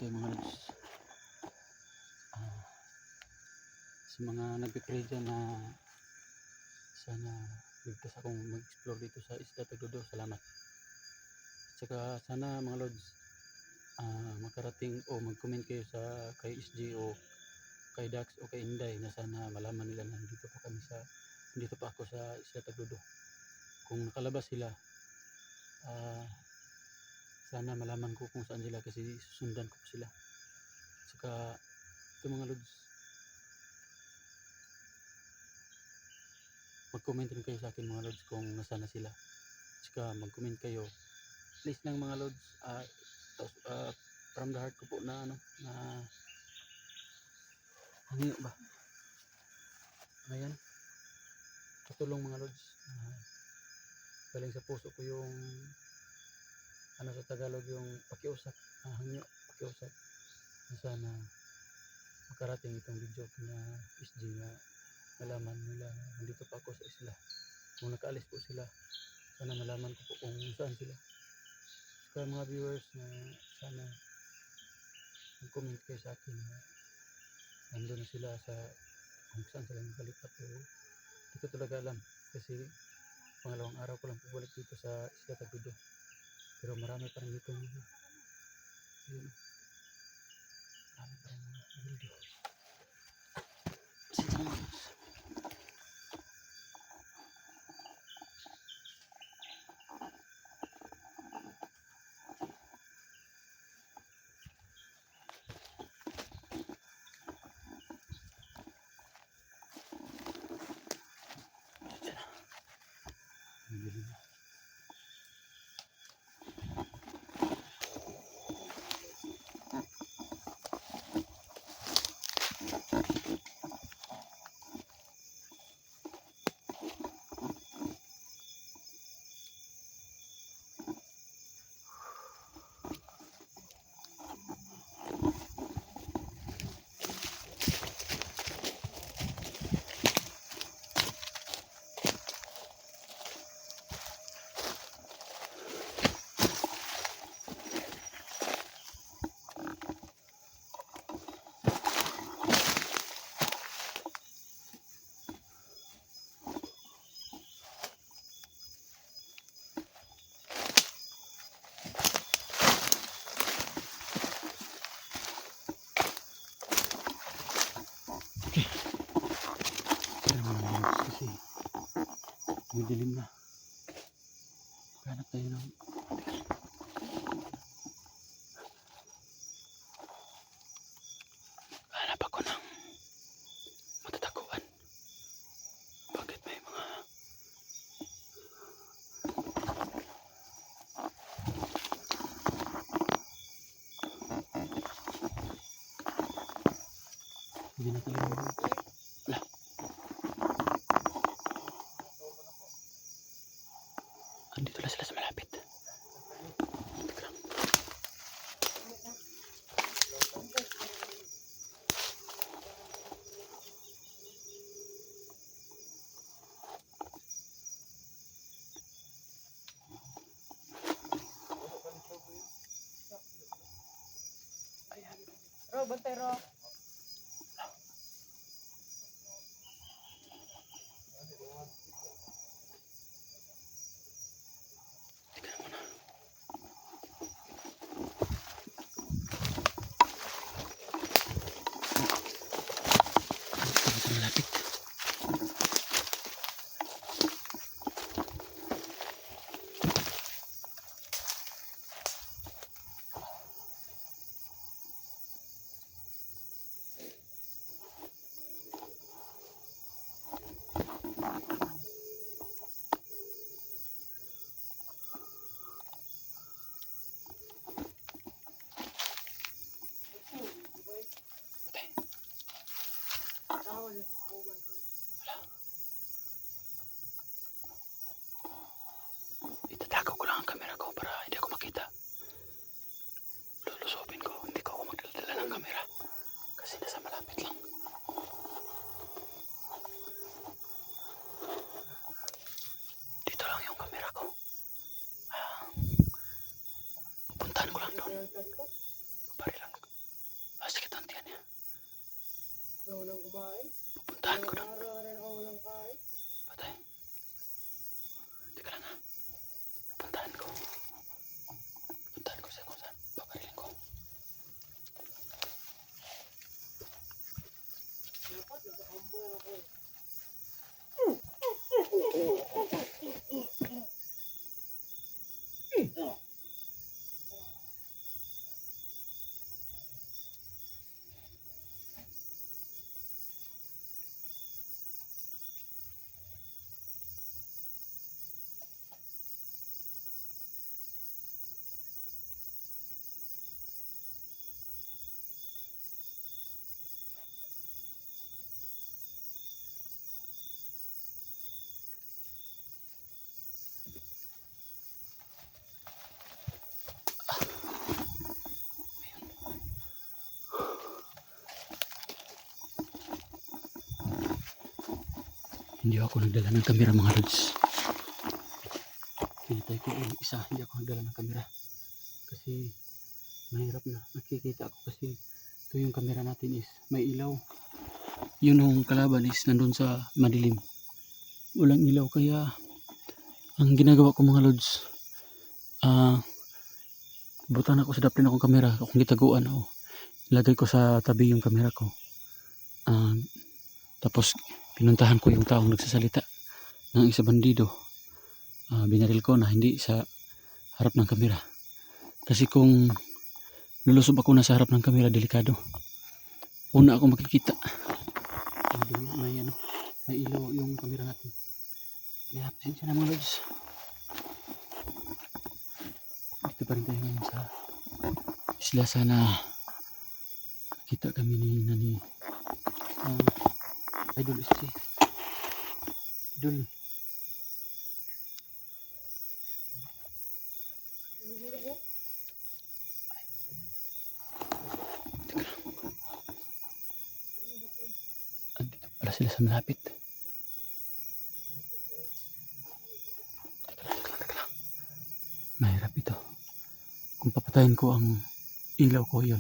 tayo mga lods. Sa mga nagpipray dyan na sana ligtas akong mag-explore dito sa Isla Tagludo, salamat. At saka sana mga lods, makarating o mag-comment kayo sa kay SG o kay Dax o kay Inday na sana malaman nila na dito pa ako sa Isla Tagludo. Kung nakalabas sila, sana malaman ko kung saan sila kasi susundan ko sila. Saka ito mga lods, mag-comment rin kayo sa akin mga lods kung nasaan na sila. Saka mag-comment kayo please lang mga lods, from the heart ko po na hangin ba, ayan, patulong mga lods, galing sa puso ko yung sa Tagalog yung pakiusap, hangyo, pakiusap na sana makarating itong video na SG na malaman nila nandito pa ako sa isla. Kung nakaalis po sila, sana malaman ko po kung saan sila. Saka mga viewers na sana mag-comment kayo sa akin na nandun na sila sa kung saan sila nagkalipat o hindi ko talaga alam kasi pangalawang araw ko lang pabalik dito sa Isla Tagludo, pero marami pa rin dito yun, marami pa rin mga video. Okay. Kasi dilim na. Hanap tayo ng hanap ako ng matatakuan. Bakit may mga hindi na tayo wala. Andito lang sila sa malapit. Teka lang. Ayan. Ro, bantay ro. Teka lang muna. Andito lang sa malapit. Itatago ko lang ang camera ko para hindi ako makita. Lulusopin ko, hindi ko ako magdala ng camera kasi nasa malapit lang. Dito lang yung camera ko. Pupuntahan ko lang doon. Pabarilan ko. Pupuntahan ko doon. Patay. Teka lang ha. Pupuntahan ko. Pupuntahan ko sa kung saan. Papariling ko. Hindi ako nagdala ng kamera mga lods. Pinatay ko yung isa. Hindi ako nagdala ng kamera. Kasi mahirap na. Nakikita ako kasi ito yung kamera natin is may ilaw. Yun yung kalaban is nandun sa madilim. Walang ilaw kaya ang ginagawa ko mga lods, butan ako sa daplin akong kamera. Kung gitaguan ako, ilagay ko sa tabi yung kamera ko. Tapos pinuntahan ko yung taong nagsasalita ng isa bandido. Binaril ko na hindi sa harap ng kamera. Kasi kung lulusob ako na sa harap ng kamera, delikado. Una ako makikita. May ilaw yung kamera natin. Kaya pasensya na mga lods. Dito pa rin tayo ngayon sa isla. Sana kita kami ni Idol SG. Idol. Andito pala sila sa malapit. Teka lang. Mahirap ito. Kung papatayin ko ang ilaw ko yun.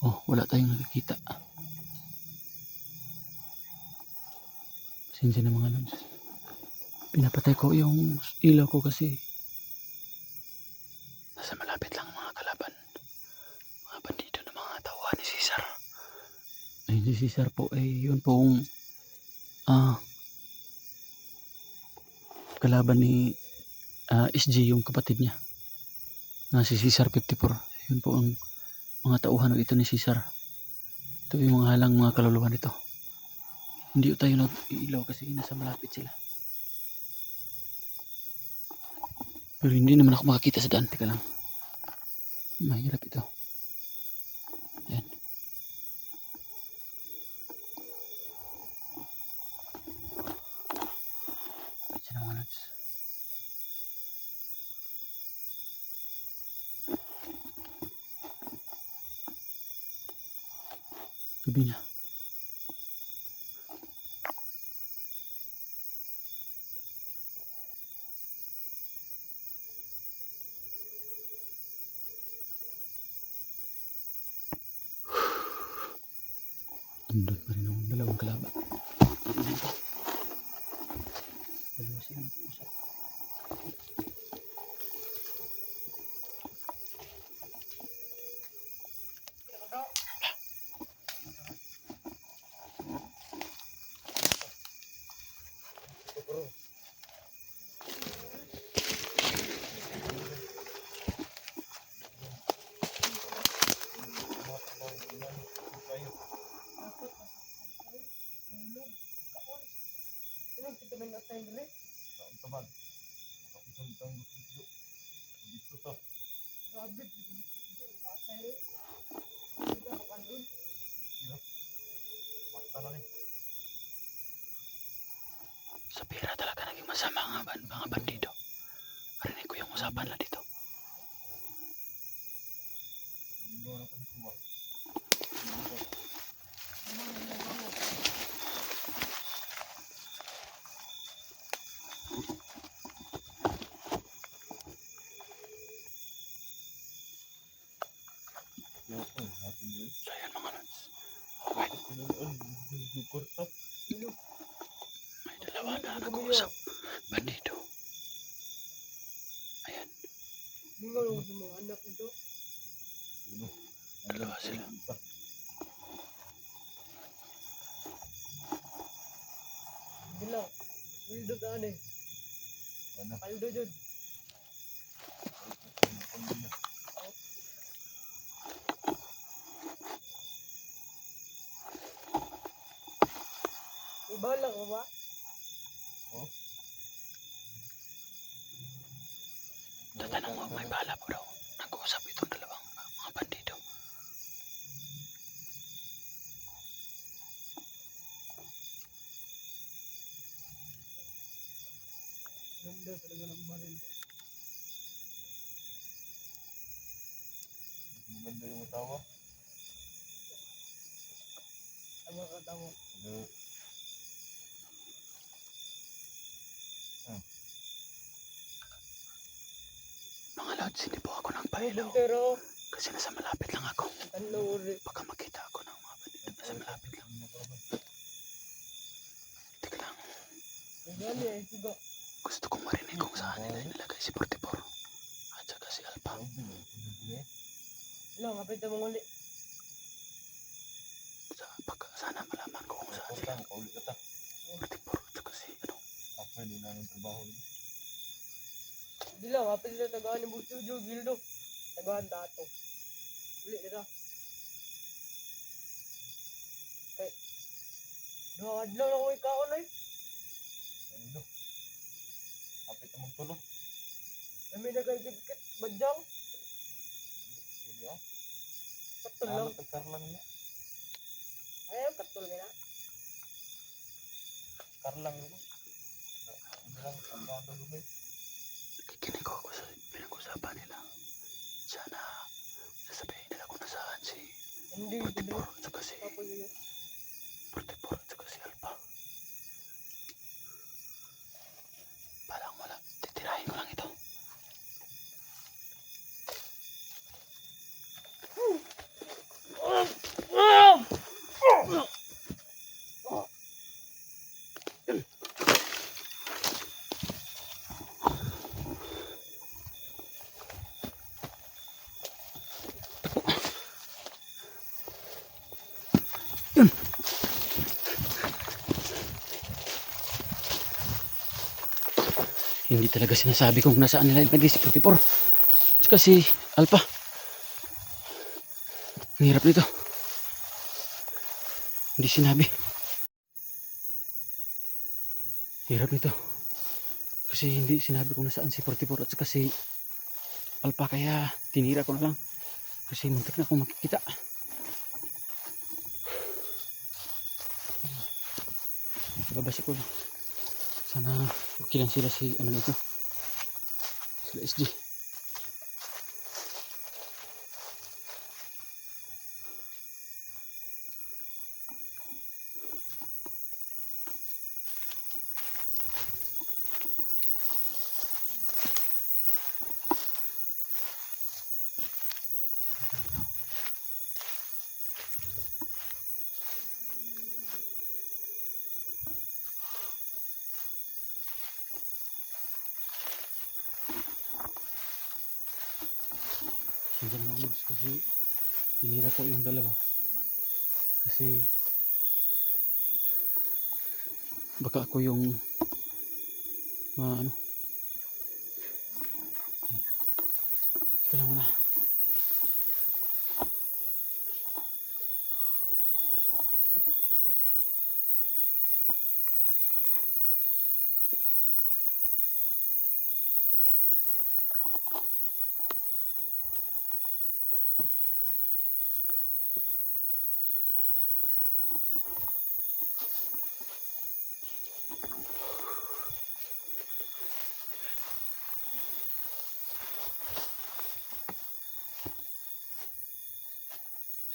Oh, wala tayong nakikita. Pasensya na mga lods. Pinapatay ko yung ilaw ko kasi nasa malapit lang mga kalaban. Mga bandido na mga tauhan ni Cesar. Ay, si Cesar po ay yun pong kalaban ni SG, yung kapatid niya. Na si Cesar 54. Yun po ang mga tauhan ito ni Cesar. Ito yung mga halang mga kaluluwa nito. Hindi tayo nag-iilaw kasi nasa malapit sila. Pero hindi naman ako makakita sa daan. Teka lang. Mahirap ito. Ayan. Sila mga lods. Gabi na. Andun pa rin ang dalawang kalaban. Dalawa sila nag-uusap. Sa pera talaga naging masama mga bandido. Parinig ko yung usapan lang dito. So yan mga lods. Okay. May dalawa na nag-uusap. Bandido. Ayan. Mga mga anak nito. Dalawa sila. Gila. Wildo taan eh. Paldo jud. Ibala ko ba? Tatanong mo, may bala po daw. Nag-uusap itong dalawang mga bandido. Ganda talaga ng baril. Maganda yung tawa. Tama ka tama. Mga lods, hindi po ako nang pailaw. Pero Kasi nasa malapit lang ako. tanlo uri. Baka makita ako ng mga bandido. Nasa malapit lang. Teka lang. Gani ay suga. Gusto kong marinig kung saan nila inilagay si 44. At saka si Alpha. Lang kapit mo uli. Sana malaman ko kung saan sila. 44 at saka si ano. Di lang kapit na tagaan ni Bustudio Gildo. Tagaan dato. Uli nila. Okay. Doon lang ako ikaon ay. Kapit na magtulo. Kami nagkikit badyang. Katul lang. Karlang niya. Ayaw katul nila. Karlang niya. Ang ganda lumay. Kikinig ko ako sa pinag-usapan nila. Sana sasabihin nila kung nasaan si Hindi. 44 at saka si Tapos yun. 44 at saka si Alpha. Parang wala. Titirahin ko lang ito. Hindi talaga sinasabi kung nasaan nila ilagay si 44. Saka si Alpha. Ang hirap nito. Hindi sinabi. Hirap nito. Kasi hindi sinabi kung nasaan si 44 at saka si Alpha. Kaya tinira ko na lang. Kasi muntik na akong makikita. Babasa ko lang. Sana okay lang sila si ano nito. Sila SG. Hindi na mga lods kasi tinira ko yung dalawa. Kasi baka ako yung ano. Ito lang muna.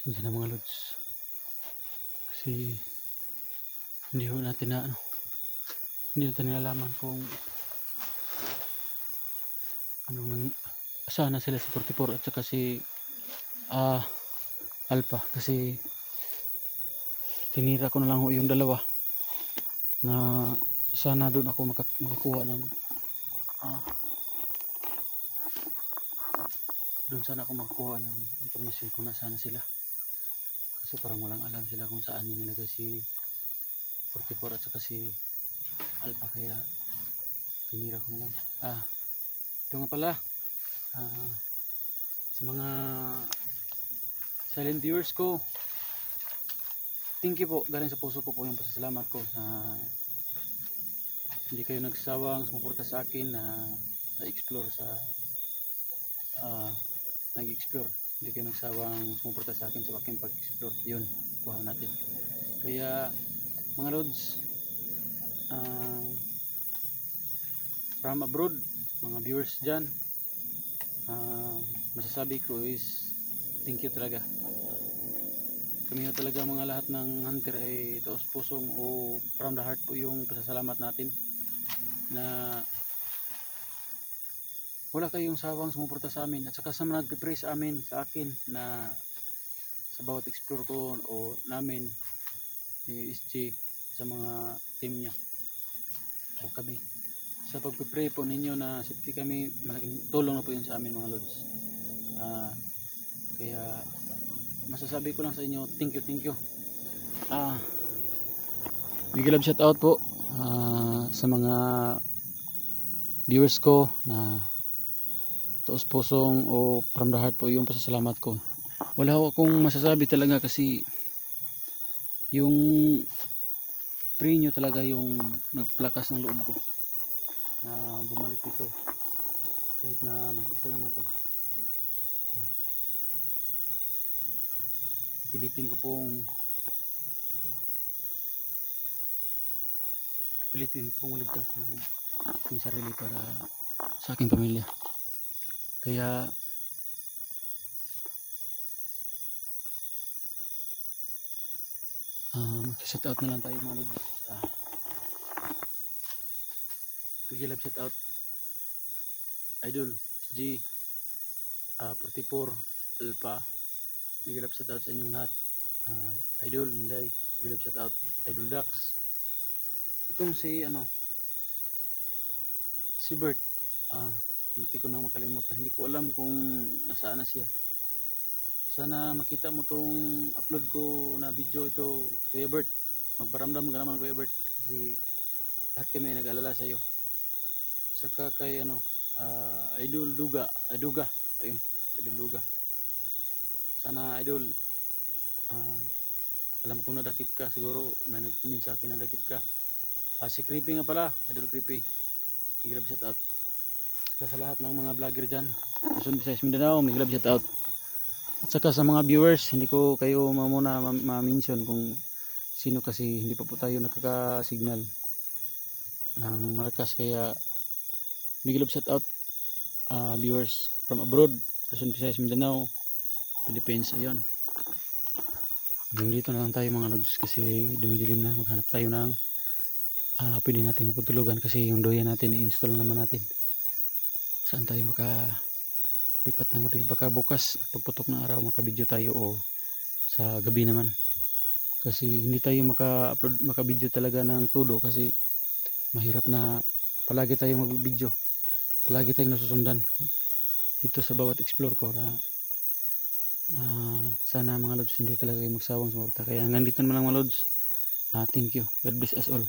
Siya na mga lods. Kasi hindi ho natin na ano. Hindi natin nalalaman kung anong nang saan na sila si 44 at saka si Alpha. Kasi tinira ko na lang ho yung dalawa na sana doon ako makakuha ng doon sana ako makakuha ng impormasyon kung nasaan na sila. Kasi parang walang alam sila kung saan nilagay si 44 at saka si Alpha, kaya pinira ko na lang. Ito nga pala, sa mga silent viewers ko, thank you po, galing sa puso ko po yung pasasalamat ko sa hindi kayo nagsawang sumuporta sa akin na na-explore sa nag-explore. Hindi kayo nagsawang sumuporta sa akin sa aking pag-explore. Yun, kuha natin. Kaya mga lods, from abroad, mga viewers dyan, masasabi ko is thank you talaga. Kami ho talaga mga lahat ng hunter ay taos pusong o from the heart po yung pasasalamat natin na wala kayong sawang sumuporta sa amin at saka sa mga nagpipray sa amin, sa akin na sa bawat explore ko o namin ni SG sa mga team niya o kami sa pagpipray po ninyo na safety kami, malaking tulong na po yun sa amin mga lods. Kaya masasabi ko lang sa inyo, thank you. Big love shout out po sa mga viewers ko na taos pusong o from the heart po yung pasasalamat ko. Wala akong masasabi talaga kasi yung pray nyo talaga yung nagplakas ng loob ko na bumalik dito kahit na mag-isa lang ako. Pilitin ko pong ligtas ng aking sarili para sa aking pamilya. Kaya mag-shout out na lang tayo mga lods. Big love shout out Idol SG 44 Alpha. Big love shout out sa inyong lahat. Idol Inday, big love shout out Idol Dax. Itong si Bert, munti ko nang makalimutan, hindi ko alam kung nasaan na siya. Sana makita mo tong upload ko na video ito, Kuya Bert. Magparamdam ka naman, Kuya Bert, kasi lahat kami nag-alala sa iyo. Saka kay Idol Duga, ayun, Idol Duga. Sana Idol, alam kong nadakip ka, siguro may nag-comment sa akin nadakip ka. Si Creepy nga pala, Idol Creepy, big love shout out. Saka sa lahat ng mga vlogger dyan, Luzon, Visayas, Mindanao, big love shout out. At saka sa mga viewers, hindi ko kayo muna ma-mention kung sino kasi hindi pa po tayo nakaka-signal ng malakas, kaya big love shout out viewers from abroad, Luzon, Visayas, Mindanao, Philippines. Ayun, hanggang dito na lang tayo mga lods kasi dumidilim na. Maghanap tayo ng pwede natin maputulugan kasi yung doya natin i-install naman natin. Saan tayo makalipat ng gabi, baka bukas pagputok ng araw makabidyo tayo o sa gabi naman, kasi hindi tayo maka-upload, makabidyo talaga ng todo kasi mahirap na palagi tayong magbibidyo, palagi tayong nasusundan dito sa bawat explore ko na sana mga lods hindi talaga kayo magsawang suporta. Kaya hanggang dito naman lang mga lods. Thank you, God bless us all.